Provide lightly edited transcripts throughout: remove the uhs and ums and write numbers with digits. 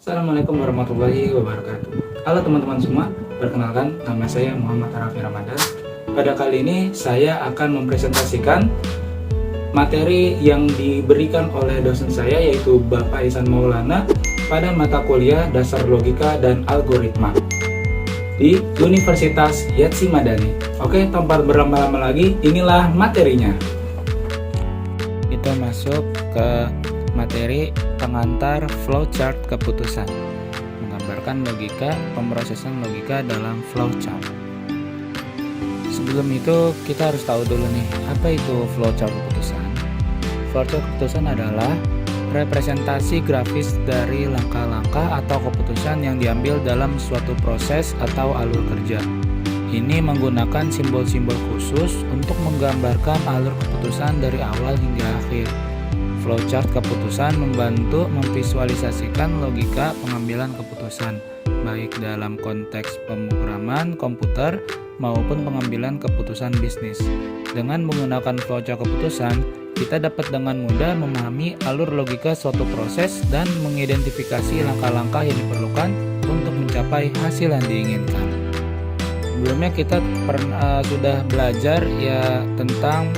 Assalamualaikum warahmatullahi wabarakatuh. Halo teman-teman semua, perkenalkan nama saya Muhammad Arafi Ramadan. Pada kali ini saya akan mempresentasikan materi yang diberikan oleh dosen saya, yaitu Bapak Ihsan Maulana, pada mata kuliah Dasar Logika dan Algoritma di Universitas Yatsi Madani. Oke, tanpa berlama-lama lagi, inilah materinya. Kita masuk ke materi pengantar flowchart keputusan, menggambarkan logika, pemrosesan logika dalam flowchart. Sebelum itu kita harus tahu dulu nih, apa itu flowchart keputusan? Flowchart keputusan adalah representasi grafis dari langkah-langkah atau keputusan yang diambil dalam suatu proses atau alur kerja. Ini menggunakan simbol-simbol khusus untuk menggambarkan alur keputusan dari awal hingga akhir. Flowchart keputusan membantu memvisualisasikan logika pengambilan keputusan, baik dalam konteks pemrograman komputer maupun pengambilan keputusan bisnis. Dengan menggunakan flowchart keputusan, kita dapat dengan mudah memahami alur logika suatu proses dan mengidentifikasi langkah-langkah yang diperlukan untuk mencapai hasil yang diinginkan. Sebelumnya kita sudah belajar ya tentang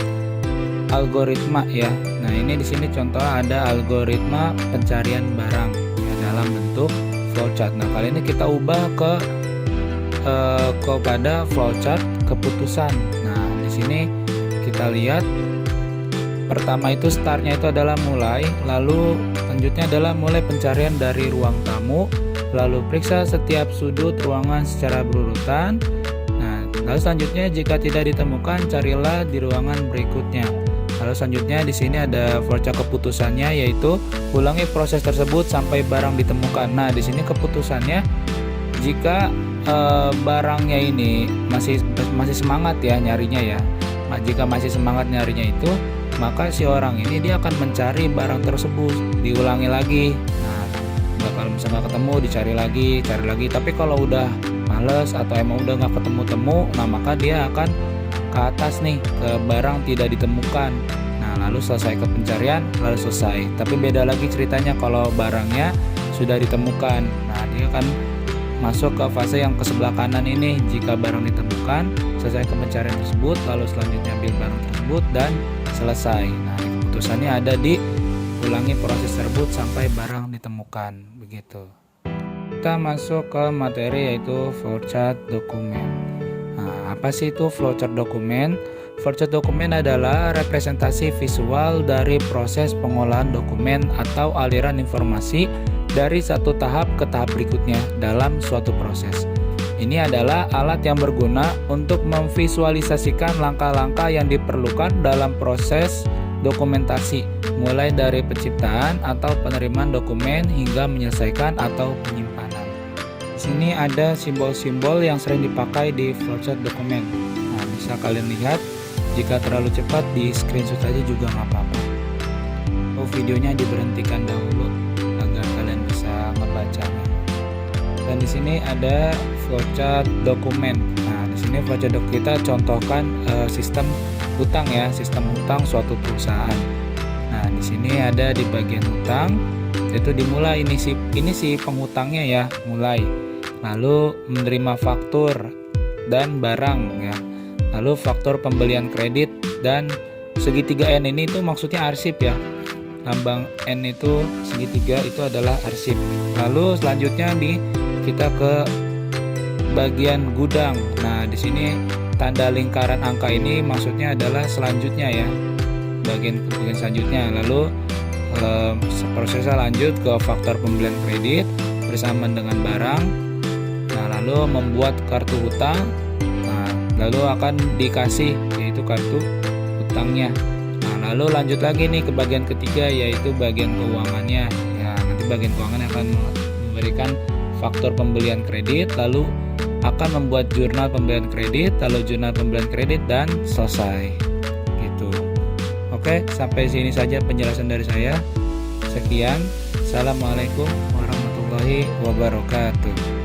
algoritma ya. Nah, ini di sini contoh ada algoritma pencarian barang ya, dalam bentuk flowchart. Nah, kali ini kita ubah kepada flowchart keputusan. Nah, di sini kita lihat pertama itu startnya itu adalah mulai, lalu selanjutnya adalah mulai pencarian dari ruang tamu, lalu periksa setiap sudut ruangan secara berurutan. Nah, lalu selanjutnya jika tidak ditemukan, carilah di ruangan berikutnya. Lalu selanjutnya di sini ada flowchart keputusannya, yaitu ulangi proses tersebut sampai barang ditemukan. Nah, di sini keputusannya jika barangnya ini masih semangat ya nyarinya ya. Jika masih semangat nyarinya itu, maka si orang ini dia akan mencari barang tersebut, diulangi lagi. Nah, kalau misalnya nggak ketemu, dicari lagi. Tapi kalau udah males atau emang udah nggak ketemu, nah maka dia akan ke atas nih, ke barang tidak ditemukan. Nah, lalu selesai ke pencarian, lalu selesai. Tapi beda lagi ceritanya kalau barangnya sudah ditemukan. Nah, dia akan masuk ke fase yang ke sebelah kanan ini. Jika barang ditemukan, selesai ke pencarian tersebut, lalu selanjutnya ambil barang tersebut dan selesai. Nah, keputusannya ada di ulangi proses tersebut sampai barang ditemukan. Begitu. Kita masuk ke materi yaitu flowchart dokumen. Nah, apa sih itu flowchart dokumen? Flowchart dokumen adalah representasi visual dari proses pengolahan dokumen atau aliran informasi dari satu tahap ke tahap berikutnya dalam suatu proses. Ini adalah alat yang berguna untuk memvisualisasikan langkah-langkah yang diperlukan dalam proses dokumentasi, mulai dari penciptaan atau penerimaan dokumen hingga menyelesaikan atau penyimpanan. Di sini ada simbol-simbol yang sering dipakai di flowchart dokumen. Nah, bisa kalian lihat. Jika terlalu cepat di screenshot saja juga nggak apa-apa. Videonya diberhentikan dahulu agar kalian bisa membacanya. Dan di sini ada flowchart dokumen. Nah, di sini flowchart dokumen kita contohkan sistem hutang ya, sistem hutang suatu perusahaan. Nah, di sini ada di bagian hutang, itu dimulai ini si penghutangnya ya, mulai. Lalu menerima faktur dan barang ya. Lalu faktur pembelian kredit dan segitiga N ini itu maksudnya arsip ya. Lambang N itu segitiga itu adalah arsip. Lalu selanjutnya kita ke bagian gudang. Nah, di sini tanda lingkaran angka ini maksudnya adalah selanjutnya ya. Bagian selanjutnya. Lalu prosesnya lanjut ke faktor pembelian kredit bersamaan dengan barang. Nah, lalu membuat kartu hutang. Nah, lalu akan dikasih yaitu kartu hutangnya. Nah, lalu lanjut lagi nih ke bagian ketiga yaitu bagian keuangannya. Ya, nanti bagian keuangan akan memberikan faktor pembelian kredit, lalu akan membuat jurnal pembelian kredit, lalu jurnal pembelian kredit dan selesai. Gitu. Oke, sampai sini saja penjelasan dari saya. Sekian. Assalamualaikum warahmatullahi wabarakatuh.